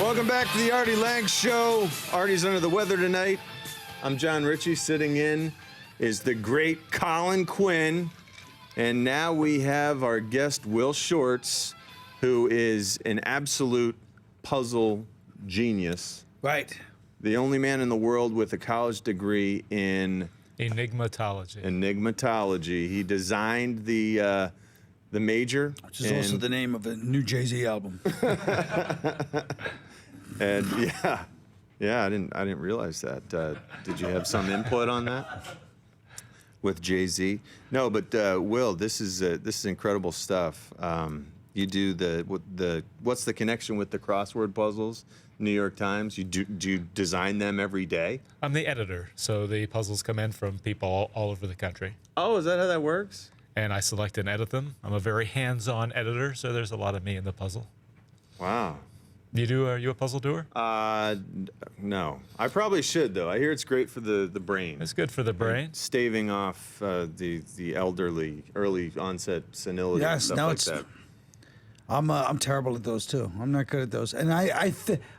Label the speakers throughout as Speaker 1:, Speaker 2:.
Speaker 1: Welcome back to the Artie Lange Show. Artie's under the weather tonight. I'm John Ritchie. Sitting in is the great Colin Quinn. And now we have our guest, Will Shortz, who is an absolute puzzle genius.
Speaker 2: Right.
Speaker 1: The only man in the world with a college degree in enigmatology. He designed the major,
Speaker 2: which is also the name of a new Jay-Z album.
Speaker 1: And yeah, I didn't realize that. Did you have some input on that with Jay-Z? No, but Will, this is incredible stuff. You do what's the connection with the crossword puzzles? New York Times. Do you design them every day?
Speaker 3: I'm the editor, so the puzzles come in from people all over the country.
Speaker 1: Oh, is that how that works?
Speaker 3: And I select and edit them. I'm a very hands-on editor, so there's a lot of me in the puzzle.
Speaker 1: Wow.
Speaker 3: Are you a puzzle doer?
Speaker 1: No. I probably should, though. I hear it's great for the brain.
Speaker 3: It's good for the brain.
Speaker 1: Staving off the elderly, early onset senility.
Speaker 2: Yes,
Speaker 1: and stuff like that.
Speaker 2: I'm terrible at those too. I'm not good at those, and I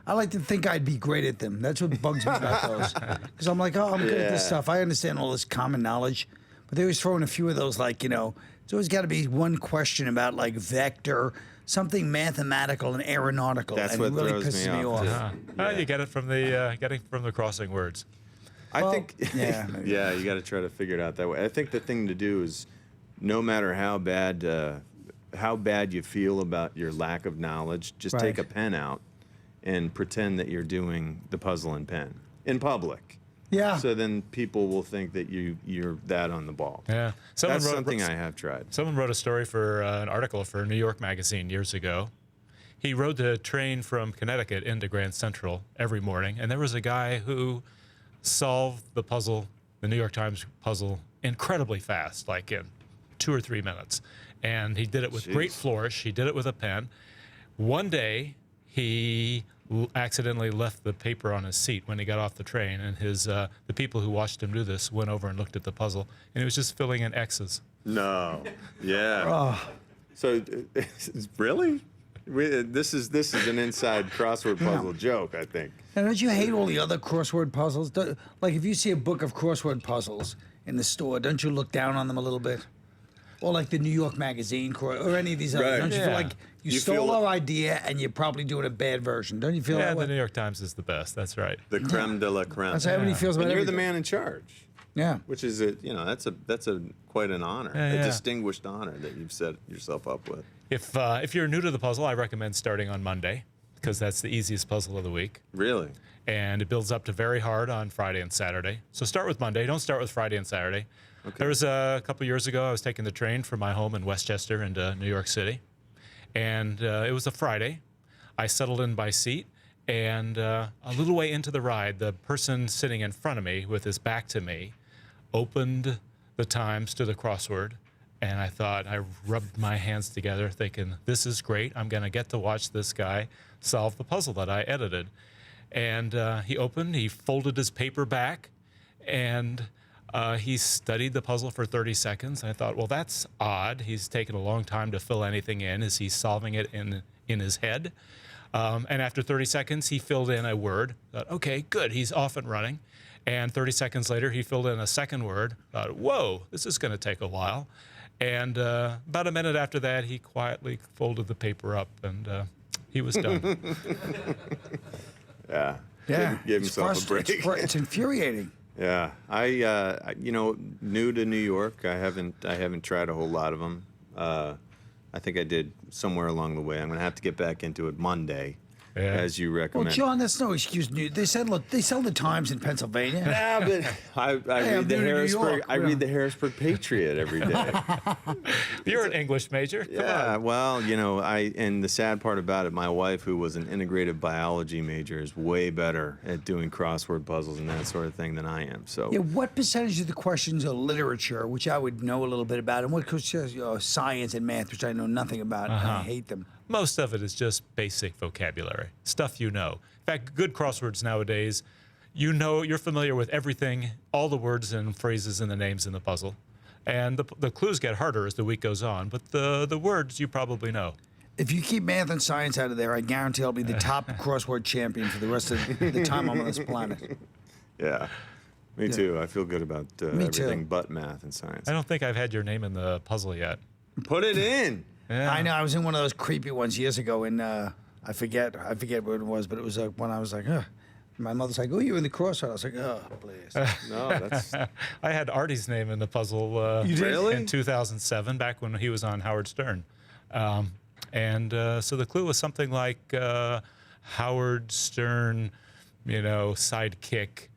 Speaker 2: like to think I'd be great at them. That's what bugs me about those, because I'm like, oh, I'm good at this stuff. I understand all this common knowledge, but they always throw in a few of those, like, it's always got to be one question about like vector, something mathematical and aeronautical.
Speaker 1: That's
Speaker 2: and
Speaker 1: what
Speaker 2: it really
Speaker 1: throws
Speaker 2: pisses
Speaker 1: me
Speaker 2: me
Speaker 1: off.
Speaker 2: off.
Speaker 3: You get it from the crossing words.
Speaker 1: I think,
Speaker 2: yeah,
Speaker 1: you got to try to figure it out that way. I think the thing to do is, no matter how bad you feel about your lack of knowledge, just take a pen out and pretend that you're doing the puzzle in pen in public.
Speaker 2: Yeah.
Speaker 1: So then people will think that you're that on the ball.
Speaker 3: Yeah.
Speaker 1: That's something I have tried.
Speaker 3: Someone wrote a story for an article for New York Magazine years ago. He rode the train from Connecticut into Grand Central every morning, and there was a guy who solved the New York Times puzzle, incredibly fast, like in 2 or 3 minutes. And he did it with great flourish. He did it with a pen. One day, he accidentally left the paper on his seat when he got off the train, and the people who watched him do this went over and looked at the puzzle, and he was just filling in X's.
Speaker 1: No. Yeah. So, really? This is an inside crossword puzzle joke, I think.
Speaker 2: And don't you hate all the other crossword puzzles? Like, if you see a book of crossword puzzles in the store, don't you look down on them a little bit? Or like the New York Magazine, or any of these others. Don't you feel like you stole our idea and you're probably doing a bad version? Don't you feel that way?
Speaker 3: Yeah, the New York Times is the best. That's right.
Speaker 1: The creme de la creme.
Speaker 2: That's how everybody feels about
Speaker 1: and you're
Speaker 2: everything.
Speaker 1: the man in charge.
Speaker 2: Yeah.
Speaker 1: Which is that's quite an honor, a distinguished honor that you've set yourself up with.
Speaker 3: If you're new to the puzzle, I recommend starting on Monday, because that's the easiest puzzle of the week.
Speaker 1: Really?
Speaker 3: And it builds up to very hard on Friday and Saturday. So start with Monday. Don't start with Friday and Saturday. Okay. There was a couple years ago, I was taking the train from my home in Westchester into New York City. And it was a Friday. I settled in my seat. And a little way into the ride, the person sitting in front of me with his back to me opened the Times to the crossword. And I rubbed my hands together thinking, this is great. I'm going to get to watch this guy solve the puzzle that I edited. And he folded his paper back, and he studied the puzzle for 30 seconds. I thought, well, that's odd. He's taken a long time to fill anything in. Is he solving it in his head? And after 30 seconds, he filled in a word. Thought, okay, good. He's off and running. And 30 seconds later, he filled in a second word. Thought, whoa, this is going to take a while. And about a minute after that, he quietly folded the paper up, and he was done.
Speaker 1: Yeah. Give himself a break.
Speaker 2: It's infuriating.
Speaker 1: Yeah. I new to New York. I haven't tried a whole lot of them. I think I did somewhere along the way. I'm going to have to get back into it Monday, as you recommend.
Speaker 2: Well, John, that's no excuse. They said, look, they sell the Times in Pennsylvania.
Speaker 1: Yeah, but I read the Harrisburg. I read the Harrisburg Patriot every day.
Speaker 3: You're an English major. Come on.
Speaker 1: Well, and the sad part about it, my wife, who was an integrative biology major, is way better at doing crossword puzzles and that sort of thing than I am. So,
Speaker 2: yeah, what percentage of the questions are literature, which I would know a little bit about, and what science and math, which I know nothing about, and I hate them.
Speaker 3: Most of it is just basic vocabulary, stuff you know. In fact, good crosswords nowadays, you're familiar with everything, all the words and phrases and the names in the puzzle. And the clues get harder as the week goes on, but the words you probably know.
Speaker 2: If you keep math and science out of there, I guarantee I'll be the top crossword champion for the rest of the time I'm on this planet.
Speaker 1: Yeah. Me too. I feel good about
Speaker 2: Me too.
Speaker 1: everything but math and science.
Speaker 3: I don't think I've had your name in the puzzle yet.
Speaker 1: Put it in.
Speaker 3: Yeah.
Speaker 2: I know. I was in one of those creepy ones years ago, and I forget what it was, but it was when I was like, ugh. My mother's like, "Oh, you're in the crossword." I was like, "Oh, please."
Speaker 1: No, that's
Speaker 3: I had Artie's name in the puzzle
Speaker 2: You did?
Speaker 1: Really?
Speaker 3: in 2007, back when he was on Howard Stern. So the clue was something like Howard Stern, sidekick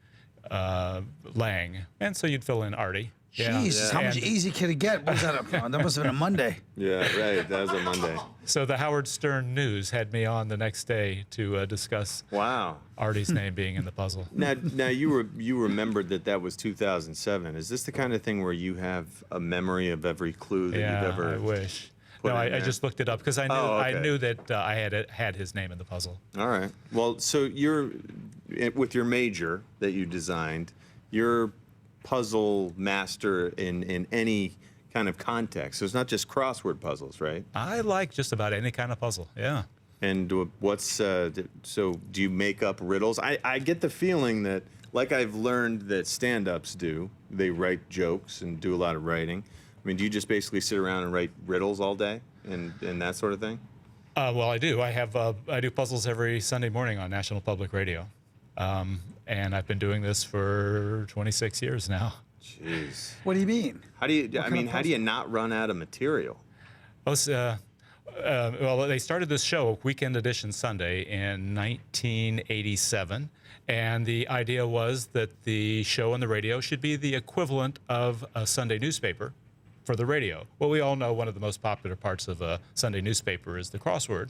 Speaker 3: Lange. And so you'd fill in Artie.
Speaker 2: Jesus, how much
Speaker 3: And
Speaker 2: easy could it get? What was that? That must have been a Monday.
Speaker 1: yeah, right. That was a Monday.
Speaker 3: So the Howard Stern News had me on the next day to discuss
Speaker 1: Wow.
Speaker 3: Artie's name being in the puzzle.
Speaker 1: Now you remembered that was 2007. Is this the kind of thing where you have a memory of every clue that
Speaker 3: Yeah,
Speaker 1: you've ever?
Speaker 3: I wish.
Speaker 1: put
Speaker 3: No,
Speaker 1: in
Speaker 3: I
Speaker 1: there?
Speaker 3: just looked it up because I knew
Speaker 1: Oh, okay.
Speaker 3: I knew that I had his name in the puzzle.
Speaker 1: All right. Well, so you're with your major that you designed. You're puzzle master in any kind of context. So it's not just crossword puzzles, right?
Speaker 3: I like just about any kind of puzzle. Yeah.
Speaker 1: And what's so do you make up riddles? I get the feeling that, like I've learned that stand-ups do, they write jokes and do a lot of writing. I mean, do you just basically sit around and write riddles all day and that sort of thing?
Speaker 3: Well, I do. I do puzzles every Sunday morning on National Public Radio, and I've been doing this for 26 years now.
Speaker 1: Jeez.
Speaker 2: What do you mean?
Speaker 1: How do you? How do you not run out of material?
Speaker 3: Well, they started this show, Weekend Edition Sunday, in 1987, and the idea was that the show on the radio should be the equivalent of a Sunday newspaper for the radio. Well, we all know one of the most popular parts of a Sunday newspaper is the crossword.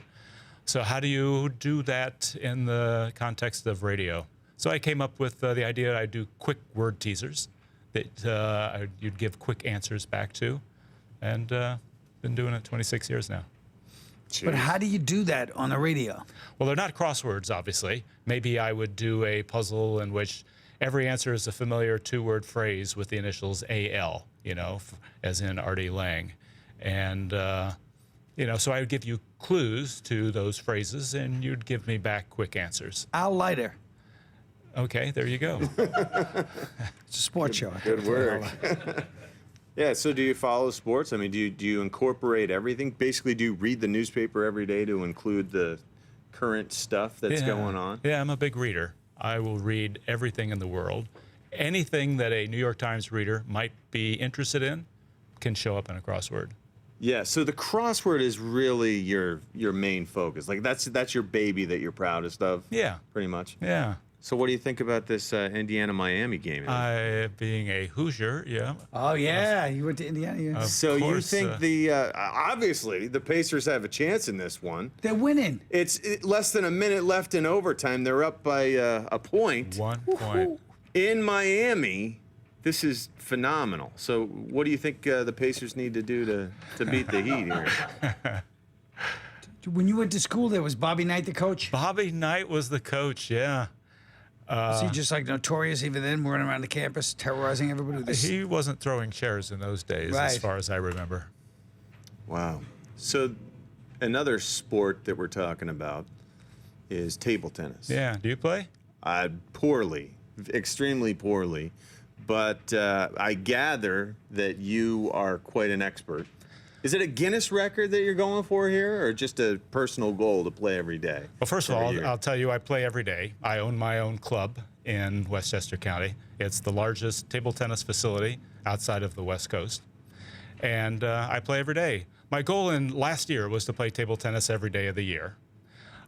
Speaker 3: So how do you do that in the context of radio? So I came up with the idea I'd do quick word teasers that you'd give quick answers back to, and been doing it 26 years now.
Speaker 2: But how do you do that on the radio?
Speaker 3: Well, they're not crosswords, obviously. Maybe I would do a puzzle in which every answer is a familiar two-word phrase with the initials AL, as in Artie Lange. And, so I would give you clues to those phrases, and you'd give me back quick answers.
Speaker 2: Al Leiter.
Speaker 3: Okay, there you go.
Speaker 2: It's a sports show.
Speaker 1: Good work. Yeah, so do you follow sports? I mean, do you incorporate everything? Basically, do you read the newspaper every day to include the current stuff that's going on?
Speaker 3: Yeah, I'm a big reader. I will read everything in the world. Anything that a New York Times reader might be interested in can show up in a crossword.
Speaker 1: Yeah, so the crossword is really your main focus. Like that's your baby that you're proudest of.
Speaker 3: Yeah.
Speaker 1: Pretty much.
Speaker 3: Yeah.
Speaker 1: So what do you think about this Indiana-Miami game?
Speaker 3: Being a Hoosier, yeah.
Speaker 2: Oh, yeah. You went to Indiana. Yeah.
Speaker 1: So you
Speaker 3: course,
Speaker 1: think obviously the Pacers have a chance in this one.
Speaker 2: They're winning.
Speaker 1: It's less than a minute left in overtime. They're up by a point.
Speaker 3: 1 point.
Speaker 1: In Miami. This is phenomenal. So what do you think the Pacers need to do to beat the Heat here?
Speaker 2: When you went to school, there was Bobby Knight the coach.
Speaker 3: Bobby Knight was the coach, yeah.
Speaker 2: Was he just like notorious even then, running around the campus, terrorizing everybody with this?
Speaker 3: He wasn't throwing chairs in those days,
Speaker 2: Right.
Speaker 3: as far as I remember.
Speaker 1: Wow. So another sport that we're talking about is table tennis.
Speaker 3: Yeah. Do you play?
Speaker 1: Poorly, extremely poorly. But I gather that you are quite an expert. Is it a Guinness record that you're going for here, or just a personal goal to play every day?
Speaker 3: Well, first of
Speaker 1: every
Speaker 3: all,
Speaker 1: year?
Speaker 3: I'll tell you, I play every day. I own my own club in Westchester County. It's the largest table tennis facility outside of the West Coast. And I play every day. My goal last year was to play table tennis every day of the year.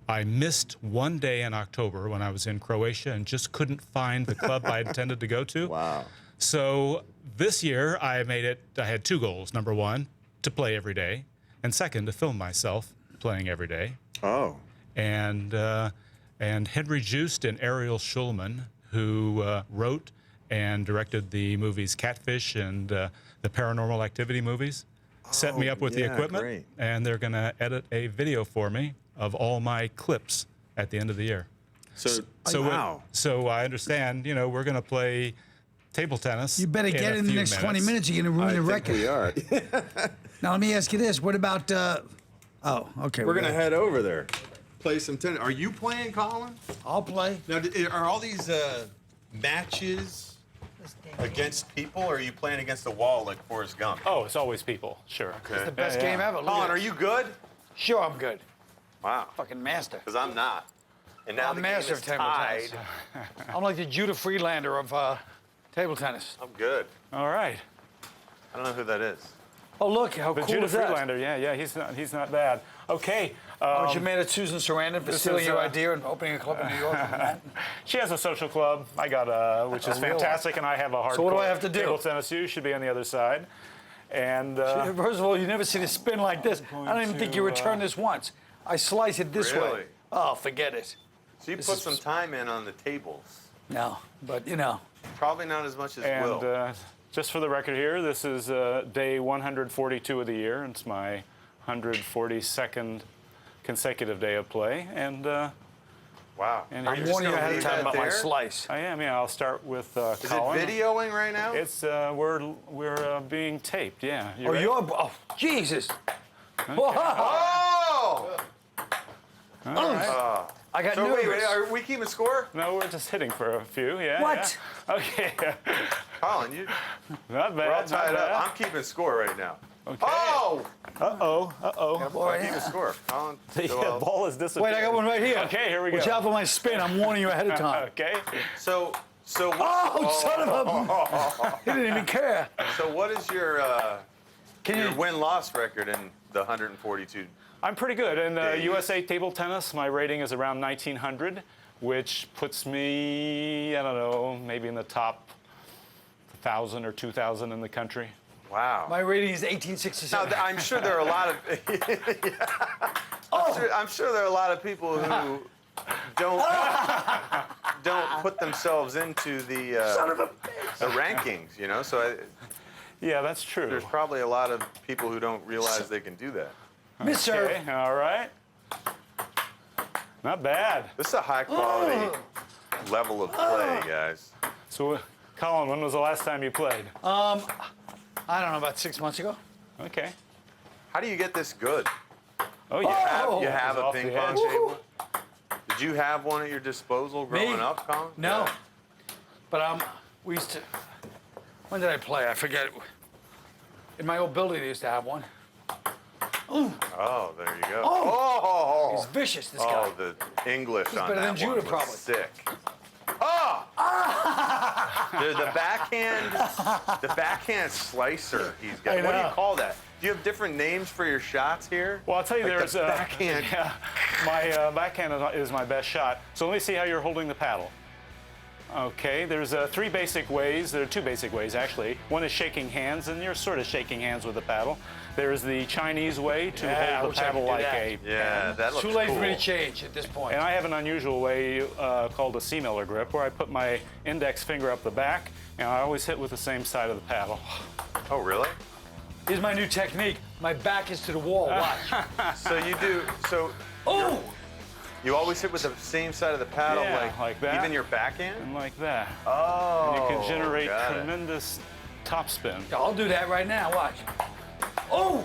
Speaker 3: I missed one day in October when I was in Croatia and just couldn't find the club I intended to go to.
Speaker 1: Wow.
Speaker 3: So this year I had two goals. Number one, to play every day, and second, to film myself playing every day.
Speaker 1: Oh.
Speaker 3: And Henry Joost and Ariel Schulman, who wrote and directed the movies Catfish and the Paranormal Activity movies, set me up with the
Speaker 1: yeah,
Speaker 3: equipment,
Speaker 1: great.
Speaker 3: and they're going to edit a video for me of all my clips at the end of the year.
Speaker 1: So
Speaker 3: Wow. So I understand, we're going to play table tennis.
Speaker 2: You better get
Speaker 3: a
Speaker 2: in the
Speaker 3: few
Speaker 2: next 20 minutes. You're going to ruin
Speaker 1: I
Speaker 2: the
Speaker 1: think
Speaker 2: record.
Speaker 1: we are.
Speaker 2: Now, let me ask you this. What about Oh, okay.
Speaker 1: We're
Speaker 2: we
Speaker 1: gonna
Speaker 2: got it.
Speaker 1: head over there, play some tennis. Are you playing, Colin?
Speaker 2: I'll play.
Speaker 1: Now, are all these matches against people, or are you playing against the wall like Forrest Gump?
Speaker 3: Oh, it's always people. Sure.
Speaker 1: Okay.
Speaker 2: The best game ever. Look
Speaker 1: Colin,
Speaker 2: at
Speaker 1: are
Speaker 2: it.
Speaker 1: you good?
Speaker 2: Sure, I'm good.
Speaker 1: Wow.
Speaker 2: Fucking master.
Speaker 1: Because I'm not. And now
Speaker 2: I'm
Speaker 1: the
Speaker 2: master
Speaker 1: game
Speaker 2: of
Speaker 1: is
Speaker 2: table
Speaker 1: tied.
Speaker 2: tennis. I'm like the Judah Friedlander of table tennis.
Speaker 1: I'm good.
Speaker 3: All right.
Speaker 1: I don't know who that is.
Speaker 2: Oh, look, how
Speaker 3: But
Speaker 2: cool
Speaker 3: Judah
Speaker 2: is that?
Speaker 3: Friedlander, yeah, he's not bad. Okay.
Speaker 2: Aren't you mad at Susan Sarandon for stealing
Speaker 3: is,
Speaker 2: your idea and opening a club in New York?
Speaker 3: She has a social club. I got which is
Speaker 2: real one.
Speaker 3: fantastic, and I have a hard.
Speaker 2: So what do I have to do?
Speaker 3: Table tennis. You should be on the other side. And
Speaker 2: First of all, you never seen a spin like this. I don't even think you returned this once. I slice it this way.
Speaker 1: Really?
Speaker 2: Oh, forget it.
Speaker 1: So you put some time in on the tables.
Speaker 2: No, but you know.
Speaker 1: Probably not as much as
Speaker 3: and
Speaker 1: Will.
Speaker 3: just for the record here, this is day 142 of the year. It's my 142nd consecutive day of play, and
Speaker 1: Wow.
Speaker 3: and
Speaker 1: Are
Speaker 3: I'm
Speaker 1: you just
Speaker 2: Warning you
Speaker 1: gonna
Speaker 2: ahead of
Speaker 1: leave
Speaker 2: time
Speaker 1: that
Speaker 2: about my
Speaker 1: there?
Speaker 2: slice.
Speaker 3: I am. Yeah, I'll start with
Speaker 1: Is
Speaker 3: Colin.
Speaker 1: it videoing right now?
Speaker 3: It's we're being taped. Yeah. You
Speaker 2: Oh,
Speaker 3: ready?
Speaker 2: oh, Jesus.
Speaker 1: Oh!
Speaker 3: All right.
Speaker 2: I got
Speaker 1: So
Speaker 2: nervous.
Speaker 1: wait, are we keeping score?
Speaker 3: No, we're just hitting for a few. Yeah.
Speaker 2: What?
Speaker 3: Yeah. Okay.
Speaker 1: Colin, you,
Speaker 3: Not bad.
Speaker 1: we're all
Speaker 3: not
Speaker 1: tied
Speaker 3: bad.
Speaker 1: up. I'm keeping score right now.
Speaker 3: Okay.
Speaker 1: Oh!
Speaker 3: Uh-oh. Uh-oh.
Speaker 2: Boy,
Speaker 1: I'm keeping score. Colin,
Speaker 3: The
Speaker 1: so,
Speaker 3: ball is disappearing.
Speaker 2: Wait, I got one right here.
Speaker 3: Okay, here we go.
Speaker 2: Watch out for my spin. I'm warning you ahead of time.
Speaker 3: Okay.
Speaker 1: so what,
Speaker 2: Oh, son of a... He didn't even care.
Speaker 1: so what is your
Speaker 2: Can
Speaker 1: your
Speaker 2: you...
Speaker 1: win-loss record in the 142?
Speaker 3: I'm pretty good. In
Speaker 1: Days.
Speaker 3: USA table tennis, my rating is around 1900, which puts me, I don't know, maybe in the top 1,000 or 2,000 in the country.
Speaker 1: Wow.
Speaker 2: My rating is
Speaker 1: Now,
Speaker 2: 1867.
Speaker 1: I'm sure there are a lot of. I'm sure there are a lot of people who don't put themselves into the rankings. You know, so
Speaker 3: Yeah, that's true.
Speaker 1: there's probably a lot of people who don't realize they can do that.
Speaker 2: Mister.
Speaker 3: Okay, all right. Not bad.
Speaker 1: This is a high-quality level of play, guys.
Speaker 3: So, Colin, when was the last time you played?
Speaker 2: I don't know, about 6 months ago.
Speaker 3: Okay.
Speaker 1: How do you get this good?
Speaker 3: Oh, yeah.
Speaker 2: Oh.
Speaker 1: You have a
Speaker 3: off the
Speaker 1: ping pong
Speaker 3: edge.
Speaker 1: table? Did you have one at your disposal growing up, Colin?
Speaker 2: No.
Speaker 1: Yeah.
Speaker 2: But we used to... When did I play? I forget. In my old building, they used to have one.
Speaker 1: Oh, there you go.
Speaker 2: Oh. He's vicious, this guy.
Speaker 1: Oh, the English on
Speaker 2: better
Speaker 1: that
Speaker 2: than Judah,
Speaker 1: one was
Speaker 2: probably.
Speaker 1: sick. Oh! Dude, the backhand slicer he's got.
Speaker 2: I
Speaker 1: What do you
Speaker 2: know.
Speaker 1: call that? Do you have different names for your shots here?
Speaker 3: Well, I'll tell you,
Speaker 1: Like
Speaker 3: there's
Speaker 1: the backhand.
Speaker 3: Yeah, my backhand is my best shot. So let me see how you're holding the paddle. Okay, there's three basic ways. There are two basic ways, actually. One is shaking hands, and you're sort of shaking hands with the paddle. There's the Chinese way to
Speaker 2: Yeah, I
Speaker 3: hold the
Speaker 2: wish I could
Speaker 3: paddle
Speaker 2: do
Speaker 3: like
Speaker 2: that.
Speaker 3: a
Speaker 1: Yeah, that looks
Speaker 2: Too late
Speaker 1: cool.
Speaker 2: for me to change at this point.
Speaker 3: And I have an unusual way called a C-Miller grip, where I put my index finger up the back, and I always hit with the same side of the paddle.
Speaker 1: Oh, really?
Speaker 2: Here's my new technique. My back is to the wall. Watch.
Speaker 1: So you do,
Speaker 2: Oh!
Speaker 1: you always hit with the same side of the paddle,
Speaker 3: Yeah, like that.
Speaker 1: even your backhand?
Speaker 3: And like that.
Speaker 1: Oh,
Speaker 3: You can generate
Speaker 1: got it.
Speaker 3: tremendous topspin.
Speaker 2: I'll do that right now. Watch. Oh!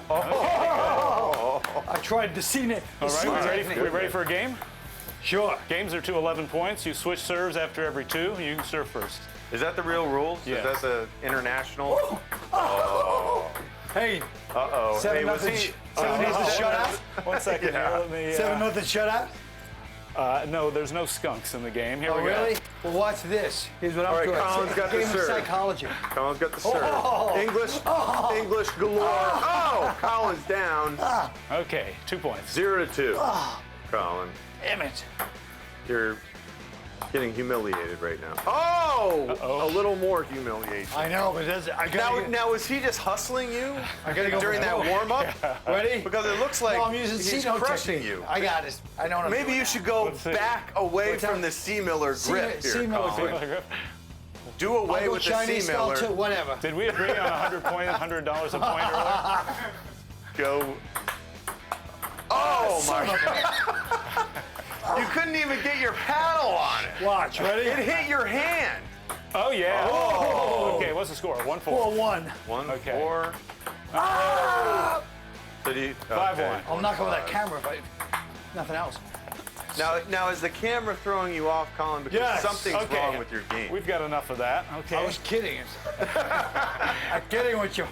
Speaker 2: I tried the C-net.
Speaker 3: All right, we ready for a game?
Speaker 2: Sure.
Speaker 3: Games are to 11 points. You switch serves after every two. You can serve first.
Speaker 1: Is that the real rules?
Speaker 3: Yes.
Speaker 1: Is that the international?
Speaker 2: Hey,
Speaker 1: Uh-oh.
Speaker 2: Seven
Speaker 1: Hey, was
Speaker 2: nothing.
Speaker 1: he?
Speaker 2: 7-0 shutout.
Speaker 3: 1 second
Speaker 1: Yeah.
Speaker 3: here. Let me.
Speaker 2: 7-0 shutout.
Speaker 3: No, there's no skunks in the game. Here
Speaker 2: Oh,
Speaker 3: we go.
Speaker 2: really? Well, watch this. Here's what I'm
Speaker 1: All right,
Speaker 2: doing.
Speaker 1: Colin's
Speaker 2: It's a
Speaker 1: got the
Speaker 2: game of
Speaker 1: serve.
Speaker 2: psychology.
Speaker 1: Colin's got the serve.
Speaker 2: Oh.
Speaker 1: English galore. Oh, Colin's down.
Speaker 3: Okay, 2 points.
Speaker 1: 0-2. Colin,
Speaker 2: Damn it.
Speaker 1: you're getting humiliated right now. Oh,
Speaker 3: Uh-oh.
Speaker 1: a little more humiliation.
Speaker 2: I know, but I gotta
Speaker 1: Now, is he just hustling you
Speaker 2: I gotta go
Speaker 1: during
Speaker 2: for
Speaker 1: that
Speaker 2: the-
Speaker 1: warm-up?
Speaker 2: Ready?
Speaker 1: Because it looks like
Speaker 2: No, I'm using
Speaker 1: he's
Speaker 2: C-note
Speaker 1: crushing
Speaker 2: technique.
Speaker 1: you.
Speaker 2: I got it. I know what I'm
Speaker 1: Maybe
Speaker 2: doing
Speaker 1: you
Speaker 2: now.
Speaker 1: should go
Speaker 3: Let's see.
Speaker 1: back away
Speaker 2: What's
Speaker 1: from
Speaker 2: that?
Speaker 1: the C-Miller grip here,
Speaker 2: C-Miller
Speaker 1: Colin.
Speaker 2: grip.
Speaker 1: Do away
Speaker 2: I'll go
Speaker 1: with the
Speaker 2: Chinese style
Speaker 1: C-Miller.
Speaker 2: too, whatever.
Speaker 3: Did we agree on $100 a point earlier?
Speaker 1: Go. Oh, my God. You couldn't even get your paddle on it.
Speaker 2: Watch, ready?
Speaker 1: It hit your hand.
Speaker 3: Oh, yeah.
Speaker 1: Oh.
Speaker 3: Okay, what's the score? 1-4.
Speaker 2: 4-1.
Speaker 1: 1-4.
Speaker 3: Okay.
Speaker 1: Did you?
Speaker 4: 5-1.
Speaker 2: I'll knock over that camera if I, nothing else.
Speaker 1: Now is the camera throwing you off, Colin? Because
Speaker 4: Yes.
Speaker 1: something's
Speaker 4: Okay.
Speaker 1: wrong with your game.
Speaker 4: We've got enough of that. Okay.
Speaker 2: I was kidding. I'm kidding with you.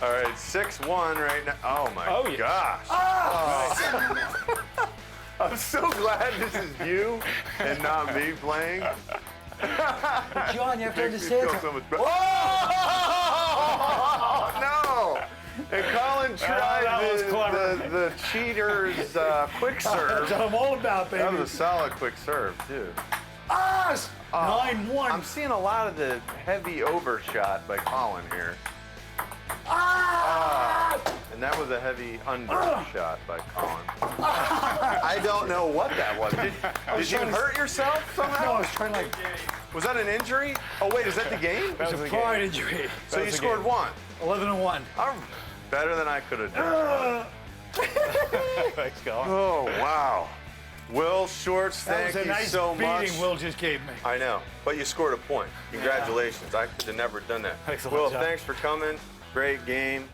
Speaker 1: All right, 6-1 right now. Oh my
Speaker 4: Oh, yeah.
Speaker 1: gosh. Oh. I'm so glad this is you and not me playing.
Speaker 2: John, you have to
Speaker 1: Makes me feel
Speaker 2: understand.
Speaker 1: so much better. Oh, no! And Colin tried
Speaker 4: that was clever.
Speaker 1: the cheater's quick serve.
Speaker 2: That's what I'm all about, baby.
Speaker 1: That was a solid quick serve, too.
Speaker 2: Ah! 9-1.
Speaker 1: I'm seeing a lot of the heavy overshot by Colin here. And that was a heavy undershot by Colin. I don't know what that was. Did you hurt yourself somehow?
Speaker 2: No, I was trying like
Speaker 1: Was that an injury? Oh, wait, is that the game?
Speaker 4: That
Speaker 2: it's
Speaker 4: was
Speaker 2: a
Speaker 4: the
Speaker 2: pride
Speaker 4: game.
Speaker 2: injury.
Speaker 1: So you
Speaker 4: was the
Speaker 1: scored
Speaker 4: game.
Speaker 1: 1.
Speaker 2: 11-1.
Speaker 1: Better than I could have done.
Speaker 4: Thanks, Colin.
Speaker 1: Oh, wow. Will Shortz,
Speaker 2: That
Speaker 1: thank
Speaker 2: was a
Speaker 1: you
Speaker 2: nice
Speaker 1: so much.
Speaker 2: beating Will just gave me.
Speaker 1: I know, but you scored a point. Congratulations. I could have never done that.
Speaker 4: Thanks a lot,
Speaker 1: Will,
Speaker 4: John.
Speaker 1: thanks for coming. Great game.